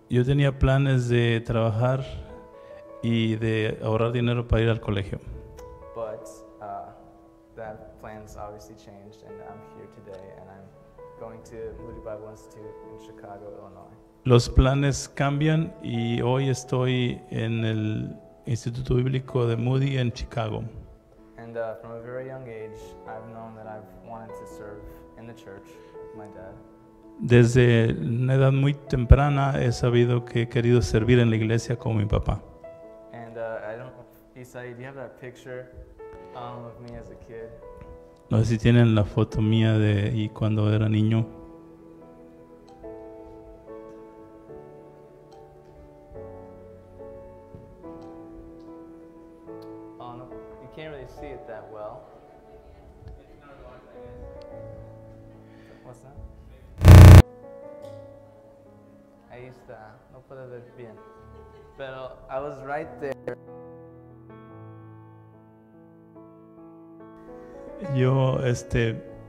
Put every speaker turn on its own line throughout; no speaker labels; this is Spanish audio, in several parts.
Yo tenía planes de trabajar y de ahorrar dinero para ir al colegio.
But that plans obviously changed, and I'm here today, and I'm going to Moody Bible Institute in Chicago, Illinois.
Los planes cambian y hoy estoy en el Instituto Bíblico de Moody en Chicago.
And from a very young age, I've known that I've wanted to serve in the church with my dad.
Desde una edad muy temprana he sabido que he querido servir en la iglesia como mi papá.
And I don't know, Isai, do you have that picture of me as a kid?
No sé si tienen la foto mía de y cuando era niño.
Oh no, you can't really see it that well. What's that? Ahí está, no puedo ver bien. Pero I was right there.
Yo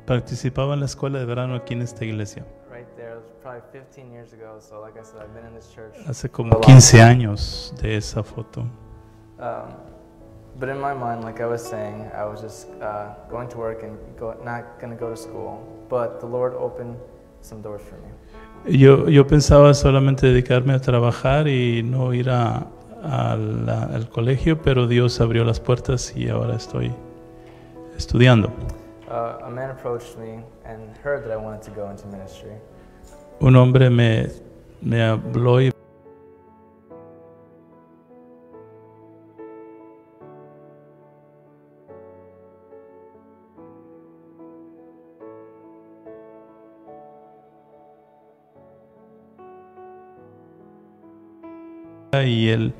participaba en la escuela de verano aquí en esta iglesia.
Right there. It was probably 15 years ago. So like I said, I've been in this church.
Hace como 15 años de esa foto.
But in my mind, like I was saying, I was just going to work and not going to go to school. But the Lord opened some doors for me.
Yo pensaba solamente dedicarme a trabajar y no ir al colegio, pero Dios abrió las puertas y ahora estoy estudiando.
A man approached me and heard that I wanted to go into ministry.
Un hombre me habló y él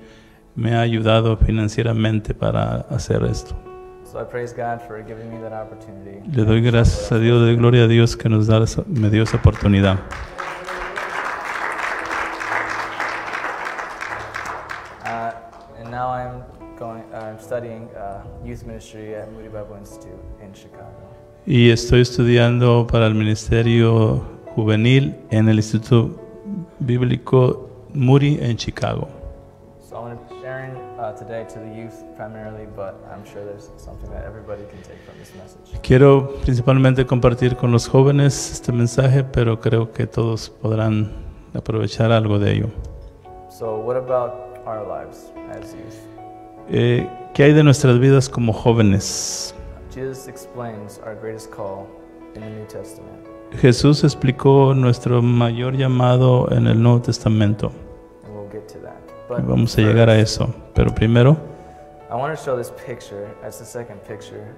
me ha ayudado financieramente para hacer esto.
So I praise God for giving me that opportunity.
Le doy gracias a Dios, le doy gloria a Dios que me dio esa oportunidad.
And now I'm studying youth ministry at Moody Bible Institute in Chicago.
Y estoy estudiando para el ministerio juvenil en el Instituto Bíblico Moody en Chicago.
So I'm going to be sharing today to the youth primarily, but I'm sure there's something that everybody can take from this message.
Quiero principalmente compartir con los jóvenes este mensaje, pero creo que todos podrán aprovechar algo de ello.
So what about our lives as youth?
¿Qué hay de nuestras vidas como jóvenes?
Jesus explains our greatest call in the New Testament.
Jesús explicó nuestro mayor llamado en el Nuevo Testamento.
And we'll get to that.
Vamos a llegar a eso, pero primero
I want to show this picture as the second picture.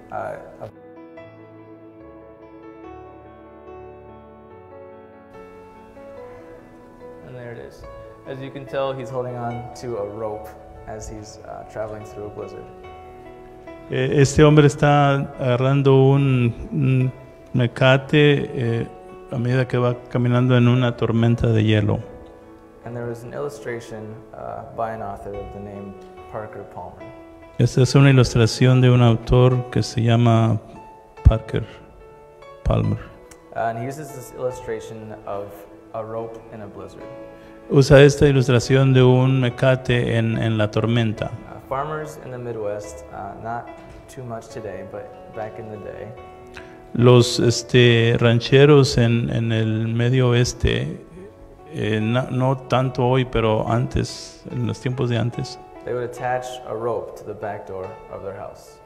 And there it is. As you can tell, he's holding on to a rope as he's traveling through a blizzard.
Este hombre está agarrando un mecate a medida que va caminando en una tormenta de hielo.
And there was an illustration by an author of the name Parker Palmer.
Esta es una ilustración de un autor que se llama Parker Palmer.
And he uses this illustration of a rope in a blizzard.
Usa esta ilustración de un mecate en la tormenta.
Farmers in the Midwest, not too much today, but back in the day.
Los rancheros en el medio oeste, no tanto hoy, pero antes, en los tiempos de antes,
They would attach a rope to the back door of their house.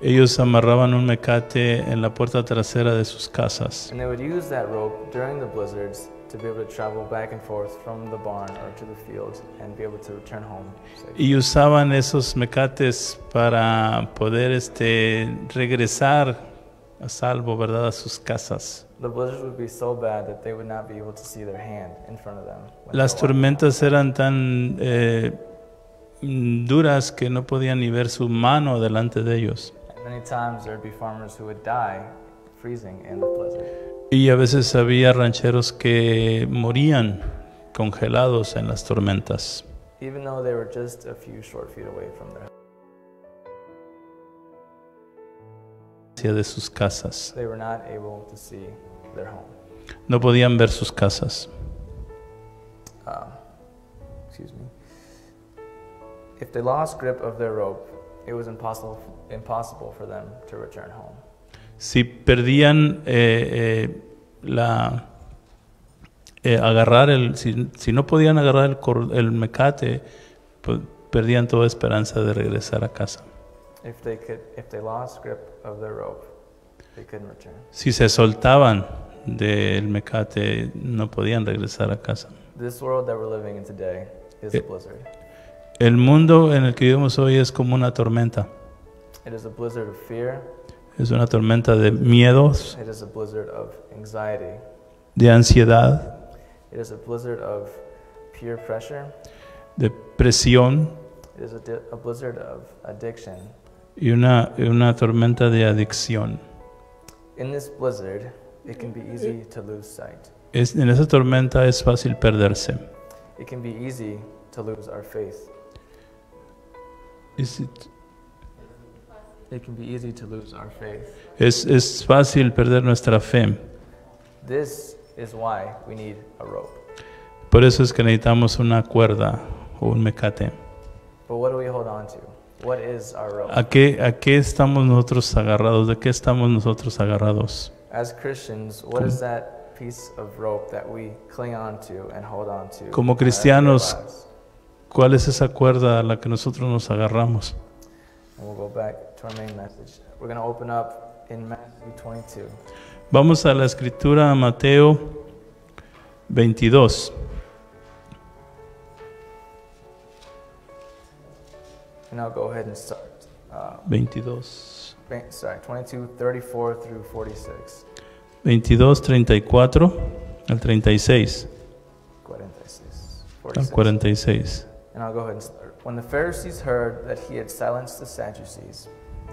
ellos amarraban un mecate en la puerta trasera de sus casas.
And they would use that rope during the blizzards to be able to travel back and forth from the barn or to the field and be able to return home safely.
Y usaban esos mecates para poder regresar a salvo, ¿verdad?, a sus casas.
The blizzards would be so bad that they would not be able to see their hand in front of them.
Las tormentas eran tan duras que no podían ni ver su mano delante de ellos.
And many times there would be farmers who would die freezing in the blizzard.
Y a veces había rancheros que morían congelados en las tormentas.
Even though they were just a few short feet away from their
De sus casas.
they were not able to see their home.
No podían ver sus casas.
excuse me. If they lost grip of their rope, it was impossible for them to return home.
Si perdían si no podían agarrar el mecate, pues perdían toda esperanza de regresar a casa.
If they lost grip of their rope, they couldn't return.
Si se soltaban del mecate, no podían regresar a casa.
This world that we're living in today is a blizzard.
El mundo en el que vivimos hoy es como una tormenta.
It is a blizzard of fear.
Es una tormenta de miedos,
It is a blizzard of anxiety.
de ansiedad,
It is a blizzard of peer pressure.
de presión
It is a blizzard of addiction.
y una tormenta de adicción.
In this blizzard, it can be easy to lose sight.
En esa tormenta es fácil perderse.
It can be easy to lose our faith. It can be easy to lose our faith.
Es fácil perder nuestra fe.
This is why we need a rope.
Por eso es que necesitamos una cuerda o un mecate.
But what do we hold on to? What is our rope?
¿A qué estamos nosotros agarrados? ¿De qué estamos nosotros agarrados?
As Christians, what is that piece of rope that we cling on to and hold on to?
Como
in our
cristianos,
everyday lives?
¿cuál es esa cuerda a la que nosotros nos agarramos?
And we'll go back to our main message. We're going to open up in Matthew 22.
Vamos a la escritura, Mateo 22.
And I'll go ahead and start.
22.
22, 34 through 46.
22, 34 al 36.
46.
Al 46.
And I'll go ahead and start. When the Pharisees heard that he had silenced the Sadducees,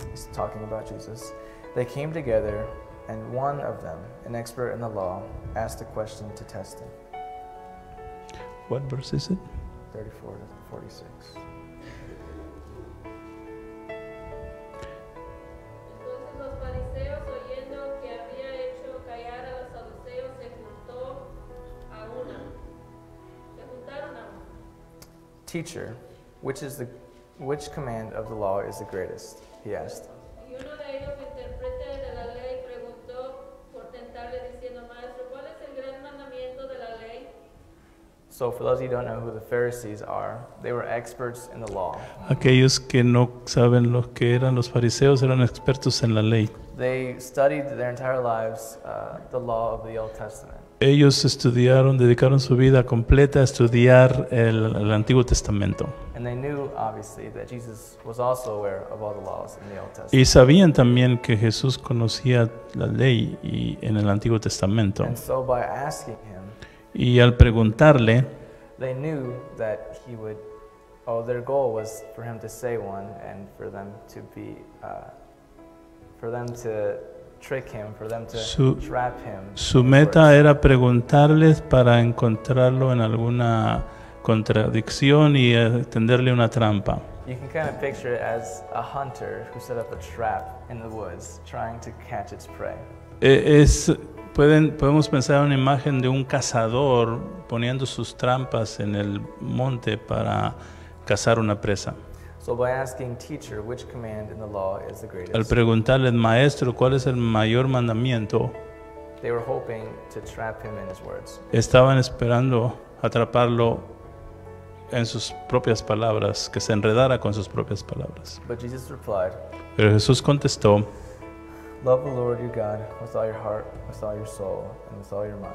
he's talking about Jesus, they came together, and one of them, an expert in the law, asked a question to test him.
What verse is it?
34 to 46.
Entonces los fariseos, oyendo que había hecho callar a los saduceos, se juntaron a una.
Teacher, which command of the law is the greatest? He asked.
Y uno de ellos, intérprete de la ley, preguntó por tentarle diciendo, Maestro, ¿cuál es el gran mandamiento de la ley?
So for those of you who don't know who the Pharisees are, they were experts in the law.
Aquellos que no saben lo que eran los fariseos eran expertos en la ley.
They studied their entire lives the law of the Old Testament.
Ellos dedicaron su vida completa a estudiar el Antiguo Testamento.
And they knew, obviously, that Jesus was also aware of all the laws in the Old Testament.
Y sabían también que Jesús conocía la ley en el Antiguo Testamento.
And so by asking him,
Y al preguntarle,
they knew that their goal was for him to say one and for them to trick him, for them to trap him.
Su meta era preguntarles para encontrarlo en alguna contradicción y tenderle una trampa.
You can kind of picture it as a hunter who set up a trap in the woods trying to catch its prey.
Podemos pensar en una imagen de un cazador poniendo sus trampas en el monte para cazar una presa.
So by asking, teacher, which command in the law is the
Al
greatest?
preguntarle, maestro, ¿cuál es el mayor mandamiento?
They were hoping to trap him in his words.
Estaban esperando atraparlo en sus propias palabras, que se enredara con sus propias palabras.
But Jesus replied,
Pero Jesús contestó,
love the Lord your God with all your heart, with all your soul, and with all your mind.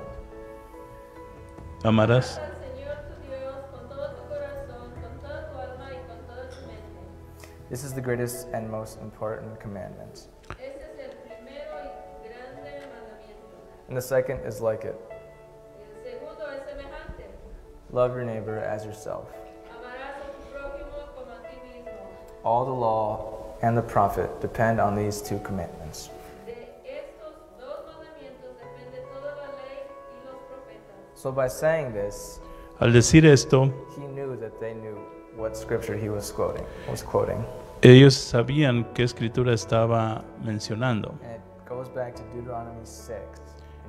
amarás
Al Señor tu Dios con todo tu corazón, con toda tu alma y con toda tu mente.
This is the greatest and most important commandment.
Ese es el primero y grande mandamiento.
And the second is like it.
El segundo es semejante.
Love your neighbor as yourself.
Amarás a tu prójimo como a ti mismo.
All the law and the prophet depend on these two commandments.
De estos dos mandamientos depende toda la ley y los profetas.
So by saying this,
Al decir esto,
he knew that they knew what scripture he was quoting.
ellos sabían qué escritura estaba mencionando.
And it goes back to Deuteronomy 6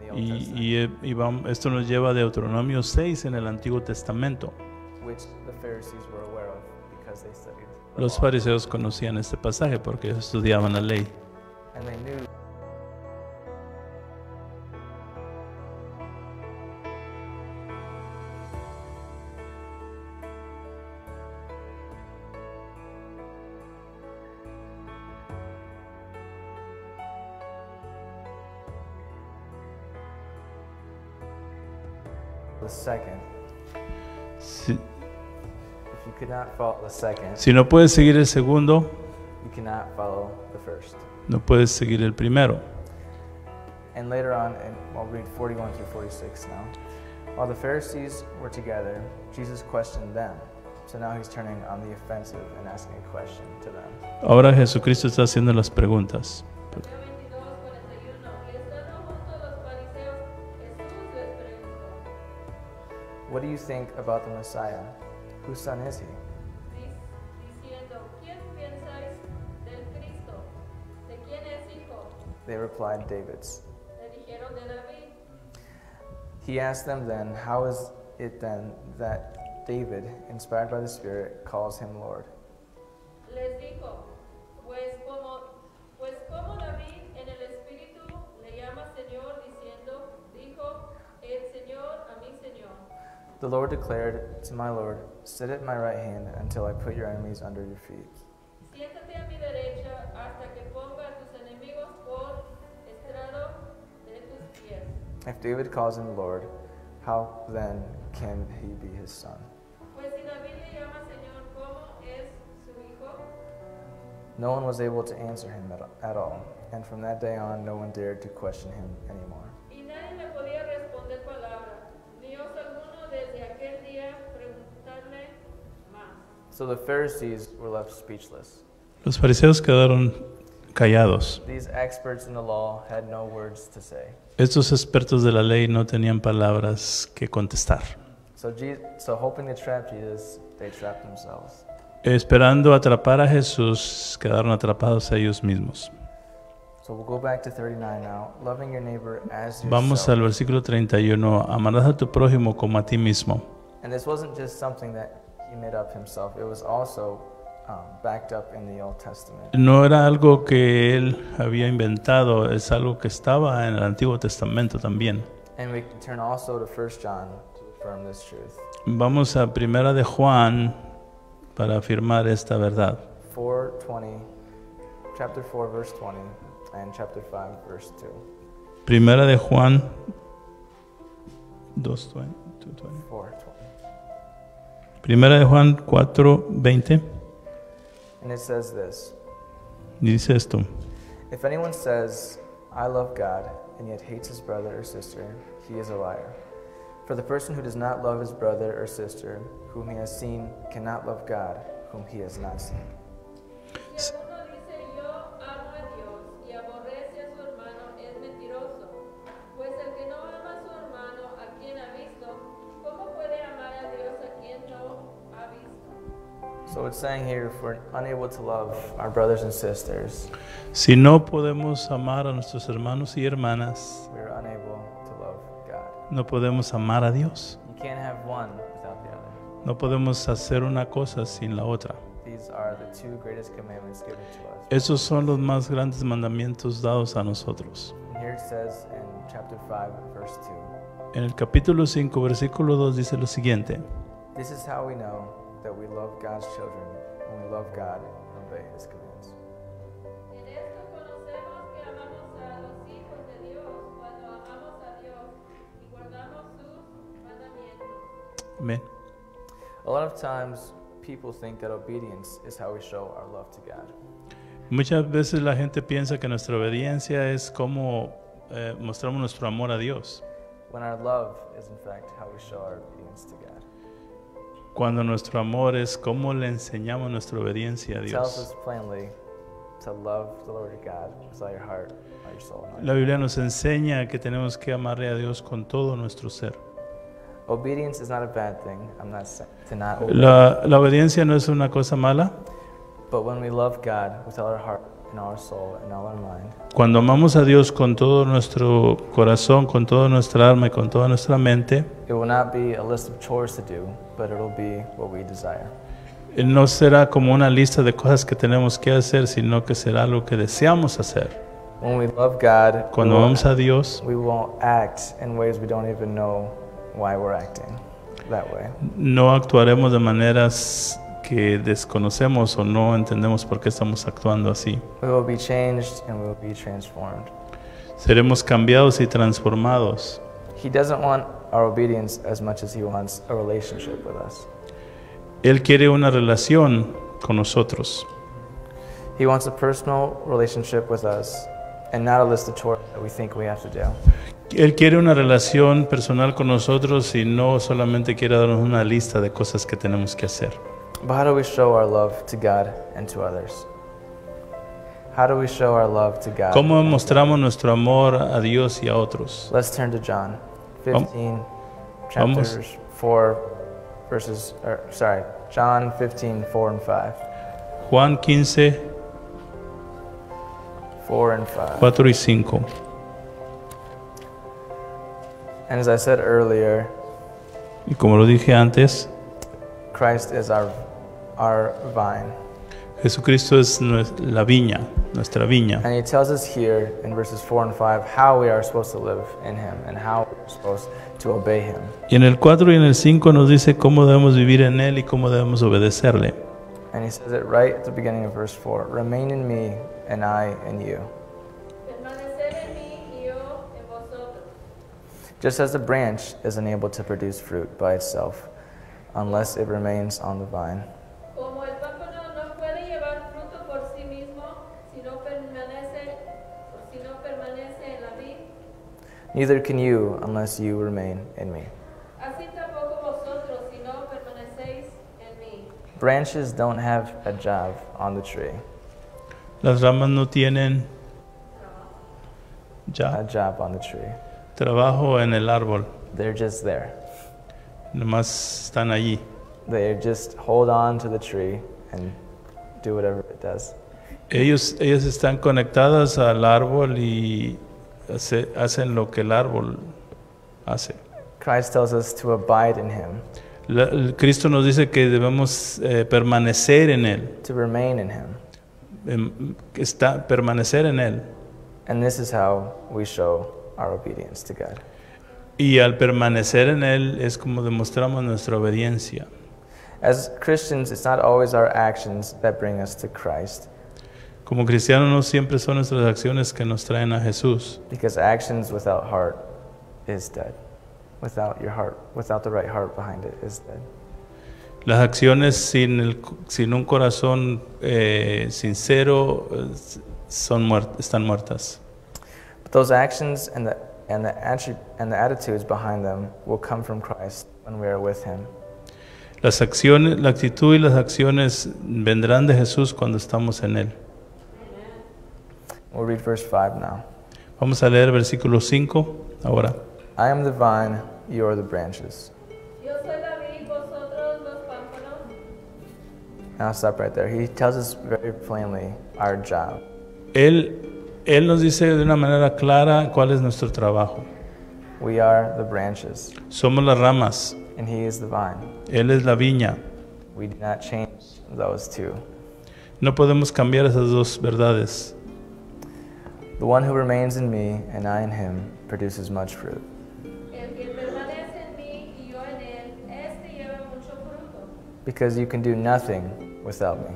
in the Old Testament.
Esto nos lleva a Deuteronomio 6 en el Antiguo Testamento.
which the Pharisees were aware of because they studied the
Los
law.
fariseos conocían este pasaje porque ellos estudiaban la ley.
And they knew the second.
Si,
If you could not follow the second,
si no puedes seguir el segundo,
you cannot follow the first.
no puedes seguir el primero.
And later on, and I'll read 41 through 46 now. While the Pharisees were together, Jesus questioned them. So now he's turning on the offensive and asking a question to them.
Ahora Jesucristo está haciendo las preguntas.
Mateo 22, 41. Y estando juntos los fariseos, Jesús les preguntó,
What do you think about the Messiah? Whose son is he?
diciendo, ¿quién pensáis del Cristo? ¿De quién es hijo?
They replied, David's.
Le dijeron de David.
He asked them then, How is it then that David, inspired by the Spirit, calls him Lord?
Les dijo, pues como David en el Espíritu le llama Señor, diciendo, dijo el Señor a mi Señor.
The Lord declared to my Lord, Sit at my right hand until I put your enemies under your feet.
Siéntate a mi derecha hasta que ponga a tus enemigos por estrado de tus pies.
If David calls him Lord, how then can he be his son?
Pues si David le llama Señor, ¿cómo es su hijo?
No one was able to answer him at all, and from that day on, no one dared to question him anymore.
Y nadie le podía responder palabra, ni os alguno desde aquel día preguntarle más.
So the Pharisees were left speechless.
Los fariseos quedaron callados.
These experts in the law had no words to say.
Estos expertos de la ley no tenían palabras que contestar.
So hoping to trap Jesus, they trapped themselves.
Esperando atrapar a Jesús, quedaron atrapados a ellos mismos.
So we'll go back to 39 now. Loving your neighbor as
Vamos al
yourself.
versículo 31. Amarás a tu prójimo como a ti mismo.
And this wasn't just something that he made up himself. It was also backed up in the Old Testament.
No era algo que él había inventado, es algo que estaba en el Antiguo Testamento también.
And we can turn also to 1 John to affirm this truth.
Vamos a Primera de Juan para afirmar esta verdad.
4:20, chapter 4, verse 20, and chapter 5, verse 2.
Primera de Juan 2:20.
4:20.
Primera de Juan 4:20.
And it says this,
Y dice esto:
If anyone says, I love God, and yet hates his brother or sister, he is a liar. For the person who does not love his brother or sister, whom he has seen, cannot love God, whom he has not seen.
Si alguno dice yo amo a Dios y aborrece a su hermano, es mentiroso. Pues el que no ama a su hermano, a quien ha visto, ¿cómo puede amar a Dios a quien no ha visto?
So it's saying here, if we're unable to love our brothers and sisters,
si no podemos amar a nuestros hermanos y hermanas,
we're unable to love God.
no podemos amar a Dios.
You can't have one without the other.
No podemos hacer una cosa sin la otra.
These are the two greatest commandments given to us.
Esos son los más grandes mandamientos dados a nosotros.
And here it says in chapter 5, verse 2,
En el capítulo 5, versículo 2 dice lo siguiente:
This is how we know that we love God's children, when we love God and obey His commands.
En esto conocemos que amamos a los hijos de Dios cuando amamos a Dios y guardamos sus mandamientos.
Amén.
A lot of times, people think that obedience is how we show our love to God.
Muchas veces la gente piensa que nuestra obediencia es como mostramos nuestro amor a Dios,
When our love is in fact how we show our obedience to God.
cuando nuestro amor es como le enseñamos nuestra obediencia a
It tells
Dios.
us plainly to love the Lord your God with all your heart, all your soul, and all
La
your
Biblia nos enseña que tenemos que amarle a Dios con todo nuestro ser.
Obedience is not a bad thing. I'm not saying to not obey.
La obediencia no es una cosa mala,
But when we love God with all our heart in our soul, and all our mind.
Cuando amamos a Dios con todo nuestro corazón, con toda nuestra alma y con toda nuestra mente,
It will not be a list of chores to do, but it'll be what we desire.
no será como una lista de cosas que tenemos que hacer, sino que será algo que deseamos hacer.
When we love God,
Cuando amamos a Dios,
we won't act in ways we don't even know why we're acting that way.
no actuaremos de maneras que desconocemos o no entendemos por qué estamos actuando así.
We will be changed and we will be transformed.
Seremos cambiados y transformados.
He doesn't want our obedience as much as he wants a relationship with us.
Él quiere una relación con nosotros.
He wants a personal relationship with us and not a list of chores that we think we have to do.
Él quiere una relación personal con nosotros y no solamente quiere darnos una lista de cosas que tenemos que hacer.
But how do we show our love to God and to others? How do we show our love to God?
¿Cómo mostramos nuestro amor a Dios y a otros?
Let's turn to John 15,
Vamos.
chapters 4, John 15, 4 and 5.
Juan 15,
4 and 5.
4 y 5.
And as I said earlier,
Y como lo dije antes,
Christ is our vine.
Jesucristo es la viña, nuestra viña.
And he tells us here in verses 4 and 5 how we are supposed to live in him and how we're supposed to obey him.
Y en el 4 y en el 5 nos dice cómo debemos vivir en Él y cómo debemos obedecerle.
And he says it right at the beginning of verse 4. Remain in me and I in you.
Permanecer en mí y yo en vosotros.
Just as the branch is unable to produce fruit by itself unless it remains on the vine,
Como el pámpano no puede llevar fruto por sí mismo si no permanece en la vid,
neither can you unless you remain in me.
así tampoco vosotros si no permanecéis en mí.
Branches don't have a job on the tree,
Las ramas no tienen
a
ya
job on the tree.
trabajo en el árbol,
They're just there.
nomás están allí.
They just hold on to the tree and do whatever it does.
Ellos están conectadas al árbol y hacen lo que el árbol hace.
Christ tells us to abide in him,
Cristo nos dice que debemos permanecer en Él,
to remain in him.
permanecer en Él.
And this is how we show our obedience to God.
Y al permanecer en Él es como demostramos nuestra obediencia.
As Christians, it's not always our actions that bring us to Christ,
Como cristianos no siempre son nuestras acciones que nos traen a Jesús,
because actions without heart is dead. Without your heart, without the right heart behind it, is dead.
las acciones sin un corazón sincero están muertas.
But those actions and the attitudes behind them will come from Christ when we are with him.
Las acciones, la actitud y las acciones vendrán de Jesús cuando estamos en Él.
We'll read verse 5 now.
Vamos a leer versículo 5 ahora.
I am the vine, you are the branches.
Yo soy la vid, vosotros los pámpanos.
And I'll stop right there. He tells us very plainly our job.
Él nos dice de una manera clara cuál es nuestro trabajo.
We are the branches,
Somos las ramas,
and he is the vine.
Él es la viña.
We do not change those two.
No podemos cambiar esas dos verdades.
The one who remains in me and I in him produces much fruit.
El que permanece en mí y yo en él, este lleva mucho fruto.
Because you can do nothing without me.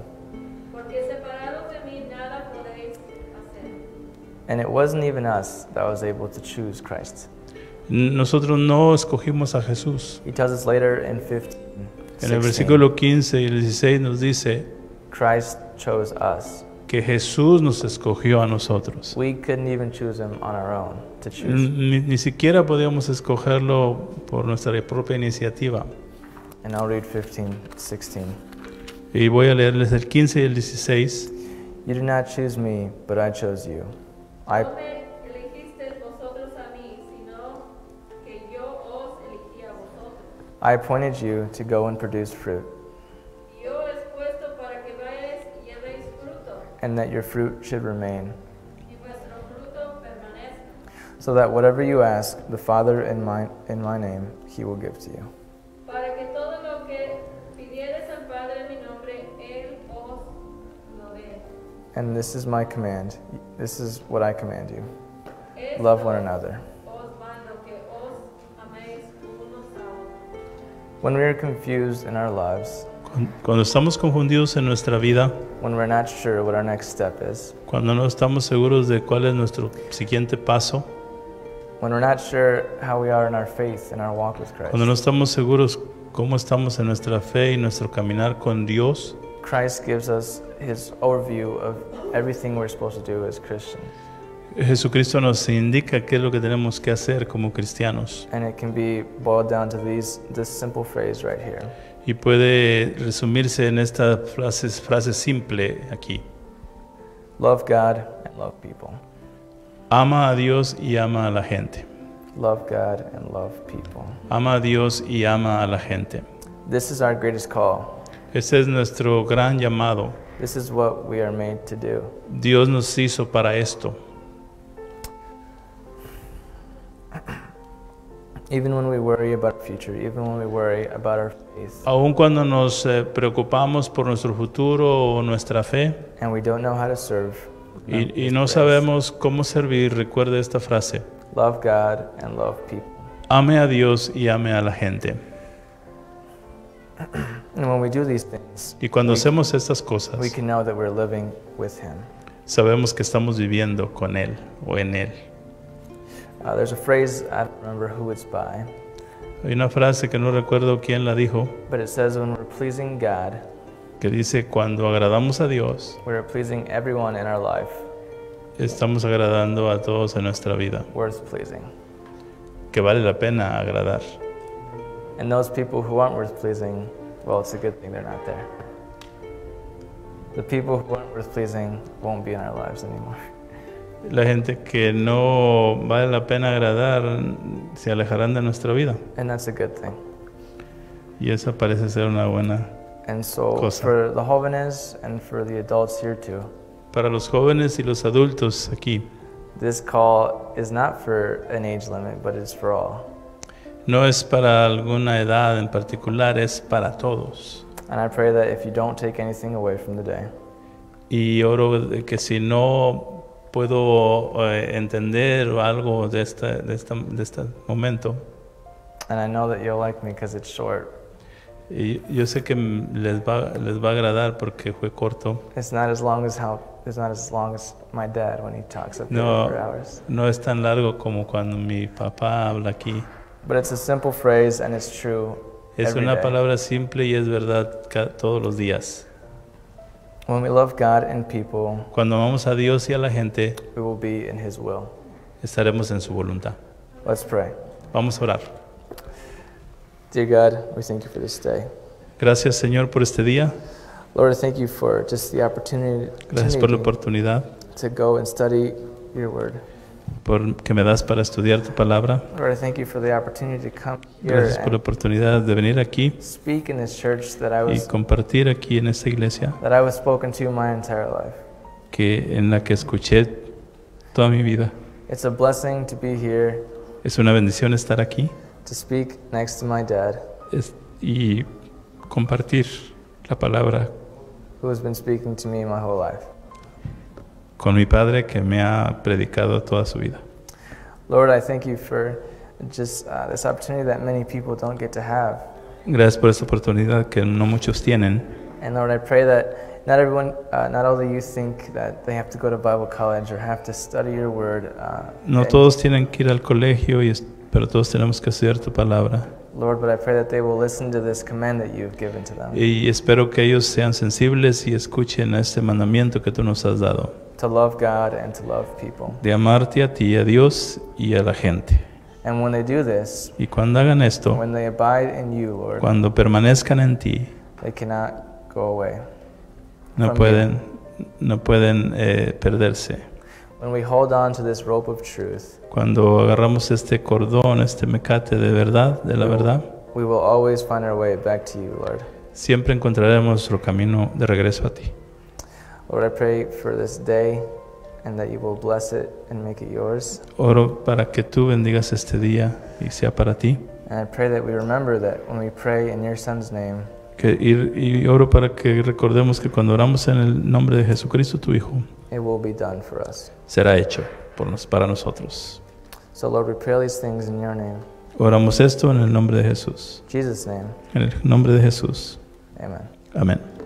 Porque separados de mí nada podéis hacer.
And it wasn't even us that was able to choose Christ.
Nosotros no escogimos a Jesús.
He tells us later in 15,
En el
16,
versículo 15 y el 16 nos dice
Christ chose us.
que Jesús nos escogió a nosotros.
We couldn't even choose him on our own to choose.
Ni siquiera podíamos escogerlo por nuestra propia iniciativa.
And I'll read 15, 16.
Y voy a leerles el 15 y el 16.
You did not choose me, but I chose you. I
No me elegisteis vosotros a mí, sino que yo os elegí a vosotros.
I appointed you to go and produce fruit,
Y yo os he puesto para que vayáis y llevéis fruto,
and that your fruit should remain,
y vuestro fruto permanezca,
so that whatever you ask the Father in my name, he will give to you.
para que todo lo que pidieres al Padre en mi nombre, Él os lo dé.
And this is my command. This is what I command you.
Esto
Love one another.
os mando, que os améis unos a otros.
When we are confused in our lives,
Cuando estamos confundidos en nuestra vida,
when we're not sure what our next step is,
cuando no estamos seguros de cuál es nuestro siguiente paso,
when we're not sure how we are in our faith and our walk with Christ,
cuando no estamos seguros cómo estamos en nuestra fe y nuestro caminar con Dios,
Christ gives us his overview of everything we're supposed to do as Christians.
Jesucristo nos indica qué es lo que tenemos que hacer como cristianos.
And it can be boiled down to this simple phrase right here.
Y puede resumirse en esta frase simple aquí.
Love God and love people.
Ama a Dios y ama a la gente.
Love God and love people.
Ama a Dios y ama a la gente.
This is our greatest call.
Este es nuestro gran llamado.
This is what we are made to do.
Dios nos hizo para esto.
Even when we worry about our future, even when we worry about our faith,
Aun cuando nos preocupamos por nuestro futuro o nuestra fe
and we don't know how to serve,
y no sabemos cómo servir, recuerde esta frase.
love God and love people.
Ame a Dios y ame a la gente.
And when we do these things,
Y cuando
we,
hacemos estas
we
cosas,
can know that we're living with Him.
sabemos que estamos viviendo con Él o en Él.
There's a phrase, I don't remember who it's by,
Hay una frase que no recuerdo quién la dijo,
but it says when we're pleasing God,
que dice, cuando agradamos a Dios,
we're pleasing everyone in our life
estamos agradando a todos en nuestra vida,
worth pleasing.
que vale la pena agradar.
And those people who aren't worth pleasing, well, it's a good thing they're not there. The people who aren't worth pleasing won't be in our lives anymore.
La gente que no vale la pena agradar se alejarán de nuestra vida.
And that's a good thing.
Y esa parece ser una buena
And so
cosa.
for the jóvenes and for the adults here too,
Para los jóvenes y los adultos aquí,
this call is not for an age limit, but it's for all.
no es para alguna edad en particular, es para todos.
And I pray that if you don't take anything away from the day,
Y oro de que si no puedo entender algo de este momento,
and I know that you'll like me because it's short,
y yo sé que les va a agradar porque fue corto.
it's not as long as my dad when he talks up here for hours.
No es tan largo como cuando mi papá habla aquí.
But it's a simple phrase and it's true
Es
every
una
day.
palabra simple y es verdad todos los días.
When we love God and people,
Cuando amamos a Dios y a la gente,
we will be in His will.
estaremos en su voluntad.
Let's pray.
Vamos a orar.
Dear God, we thank you for this day.
Gracias, Señor, por este día.
Lord, I thank you for just the opportunity
Gracias por la oportunidad
to go and study your word.
que me das para estudiar tu palabra.
Lord, I thank you for the opportunity to come here
Gracias por la
and
oportunidad de venir aquí
speak in this church that
y compartir aquí en esta iglesia
I was spoken to my entire life.
en la que escuché toda mi vida.
It's a blessing to be here,
Es una bendición estar aquí
to speak next to my dad,
y compartir la palabra
who has been speaking to me my whole life.
con mi padre que me ha predicado toda su vida.
Lord, I thank you for just this opportunity that many people don't get to have.
Gracias por esta oportunidad que no muchos tienen.
And Lord, I pray that not everyone, not all the youth think that they have to go to Bible college or have to study your word.
No
and-
todos tienen que ir al colegio, pero todos tenemos que estudiar tu palabra.
Lord, but I pray that they will listen to this command that you've given to them.
Y espero que ellos sean sensibles y escuchen este mandamiento que tú nos has dado,
To love God and to love people.
de amarte a ti, a Dios y a la gente.
And when they do this,
Y cuando hagan esto,
when they abide in you, Lord,
cuando permanezcan en ti,
they cannot go away.
no pueden perderse.
When we hold on to this rope of truth,
Cuando agarramos este cordón, este mecate de verdad, de la verdad,
we will always find our way back to you, Lord.
siempre encontraremos nuestro camino de regreso a ti.
Lord, I pray for this day and that you will bless it and make it yours.
Oro para que tú bendigas este día y sea para ti.
And I pray that we remember that when we pray in your Son's name,
Y oro para que recordemos que cuando oramos en el nombre de Jesucristo, tu Hijo,
it will be done for us.
será hecho para nosotros.
So Lord, we pray all these things in your name.
Oramos esto en el nombre de Jesús.
In Jesus' name,
En el nombre de Jesús.
amen.
Amén.